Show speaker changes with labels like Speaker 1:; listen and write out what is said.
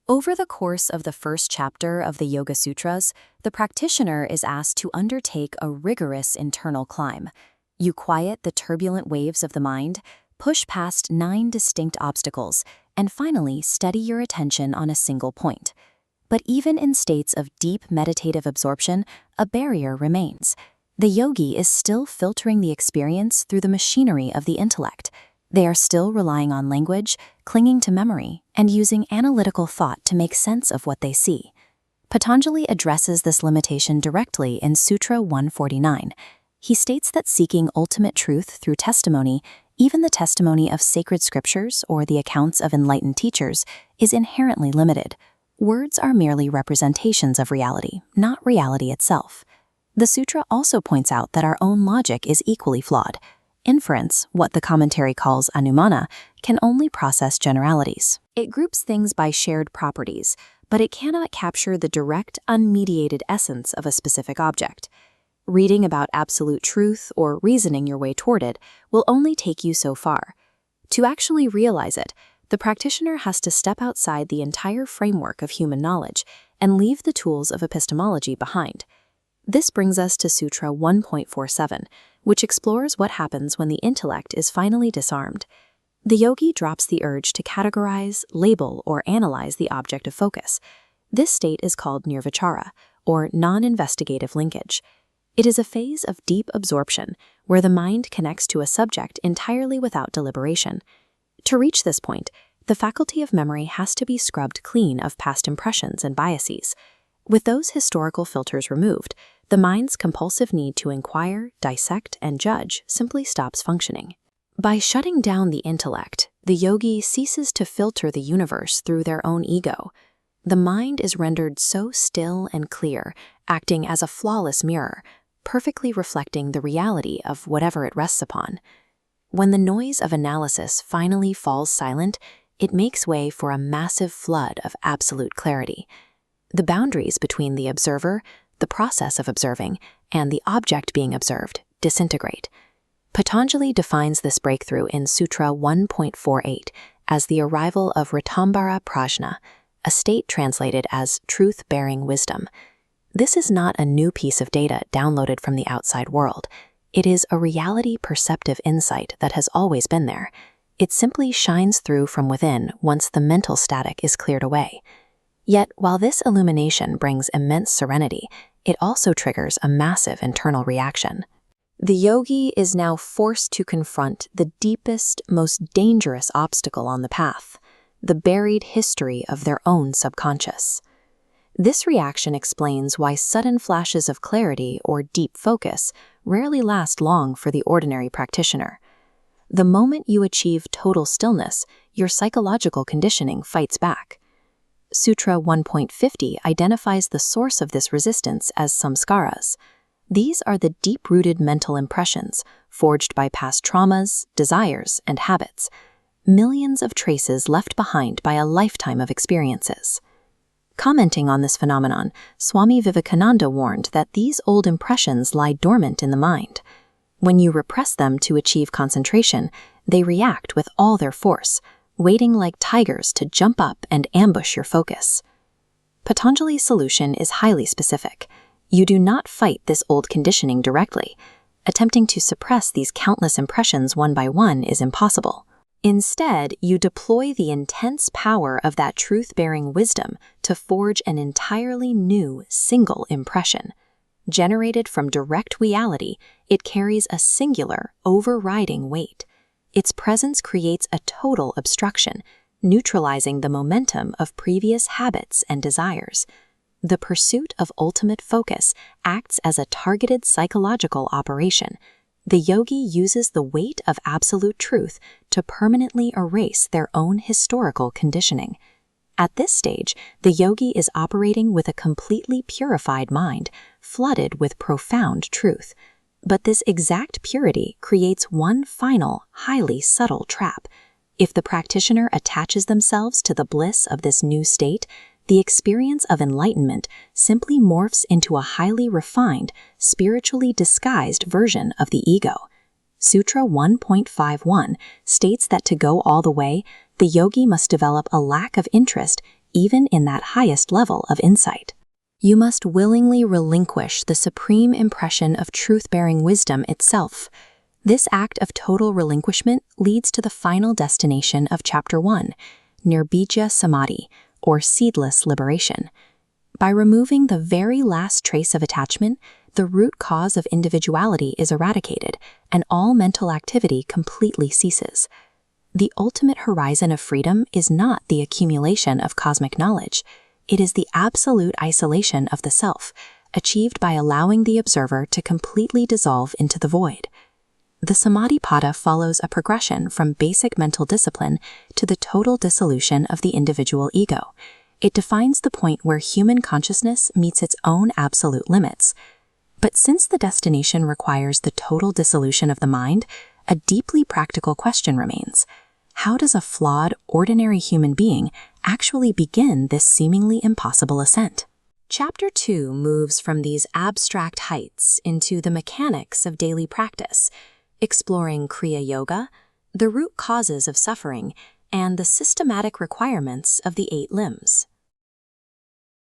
Speaker 1: Over the course of the first chapter of the Yoga Sutras, the practitioner is asked to undertake a rigorous internal climb. You quiet the turbulent waves of the mind, push past 9 distinct obstacles, and finally steady your attention on a single point. But even in states of deep meditative absorption, a barrier remains. The yogi is still filtering the experience through the machinery of the intellect. They are still relying on language, clinging to memory, and using analytical thought to make sense of what they see. Patanjali addresses this limitation directly in Sutra 1.49. He states that seeking ultimate truth through testimony, even the testimony of sacred scriptures or the accounts of enlightened teachers, is inherently limited. Words are merely representations of reality, not reality itself. The sutra also points out that our own logic is equally flawed. Inference, what the commentary calls anumana, can only process generalities. It groups things by shared properties, but it cannot capture the direct, unmediated essence of a specific object. Reading about absolute truth or reasoning your way toward it will only take you so far. To actually realize it, the practitioner has to step outside the entire framework of human knowledge and leave the tools of epistemology behind. This brings us to Sutra 1.47, which explores what happens when the intellect is finally disarmed. The yogi drops the urge to categorize, label, or analyze the object of focus. This state is called nirvichara, or non-investigative linkage. It is a phase of deep absorption where the mind connects to a subject entirely without deliberation. To reach this point, the faculty of memory has to be scrubbed clean of past impressions and biases. With those historical filters removed, the mind's compulsive need to inquire, dissect, and judge simply stops functioning. By shutting down the intellect, the yogi ceases to filter the universe through their own ego. The mind is rendered so still and clear, acting as a flawless mirror, perfectly reflecting the reality of whatever it rests upon. When the noise of analysis finally falls silent, it makes way for a massive flood of absolute clarity. The boundaries between the observer, the process of observing, and the object being observed disintegrate. Patanjali defines this breakthrough in Sutra 1.48 as the arrival of Ritambhara Prajna, a state translated as truth-bearing wisdom. This is not a new piece of data downloaded from the outside world. It is a reality-perceptive insight that has always been there. It simply shines through from within once the mental static is cleared away. Yet, while this illumination brings immense serenity, it also triggers a massive internal reaction. The yogi is now forced to confront the deepest, most dangerous obstacle on the path, the buried history of their own subconscious. This reaction explains why sudden flashes of clarity or deep focus rarely last long for the ordinary practitioner. The moment you achieve total stillness, your psychological conditioning fights back. Sutra 1.50 identifies the source of this resistance as Samskaras. These are the deep-rooted mental impressions forged by past traumas, desires, and habits, millions of traces left behind by a lifetime of experiences. Commenting on this phenomenon, Swami Vivekananda warned that these old impressions lie dormant in the mind. When you repress them to achieve concentration, they react with all their force, waiting like tigers to jump up and ambush your focus. Patanjali's solution is highly specific. You do not fight this old conditioning directly. Attempting to suppress these countless impressions one by one is impossible. Instead, you deploy the intense power of that truth-bearing wisdom to forge an entirely new single impression. Generated from direct reality, it carries a singular, overriding weight. Its presence creates a total obstruction, neutralizing the momentum of previous habits and desires. The pursuit of ultimate focus acts as a targeted psychological operation. The yogi uses the weight of absolute truth to permanently erase their own historical conditioning. At this stage, the yogi is operating with a completely purified mind, flooded with profound truth. But this exact purity creates one final, highly subtle trap. If the practitioner attaches themselves to the bliss of this new state, the experience of enlightenment simply morphs into a highly refined, spiritually disguised version of the ego. Sutra 1.51 states that to go all the way, the yogi must develop a lack of interest even in that highest level of insight. You must willingly relinquish the supreme impression of truth-bearing wisdom itself. This act of total relinquishment leads to the final destination of Chapter 1, Nirbija Samadhi, or seedless liberation. By removing the very last trace of attachment, the root cause of individuality is eradicated, and all mental activity completely ceases. The ultimate horizon of freedom is not the accumulation of cosmic knowledge. It is the absolute isolation of the self, achieved by allowing the observer to completely dissolve into the void. The Samadhi Pada follows a progression from basic mental discipline to the total dissolution of the individual ego. It defines the point where human consciousness meets its own absolute limits. But since the destination requires the total dissolution of the mind, a deeply practical question remains. How does a flawed, ordinary human being actually begin this seemingly impossible ascent? Chapter 2 moves from these abstract heights into the mechanics of daily practice, exploring Kriya Yoga, the root causes of suffering, and the systematic requirements of the 8 limbs.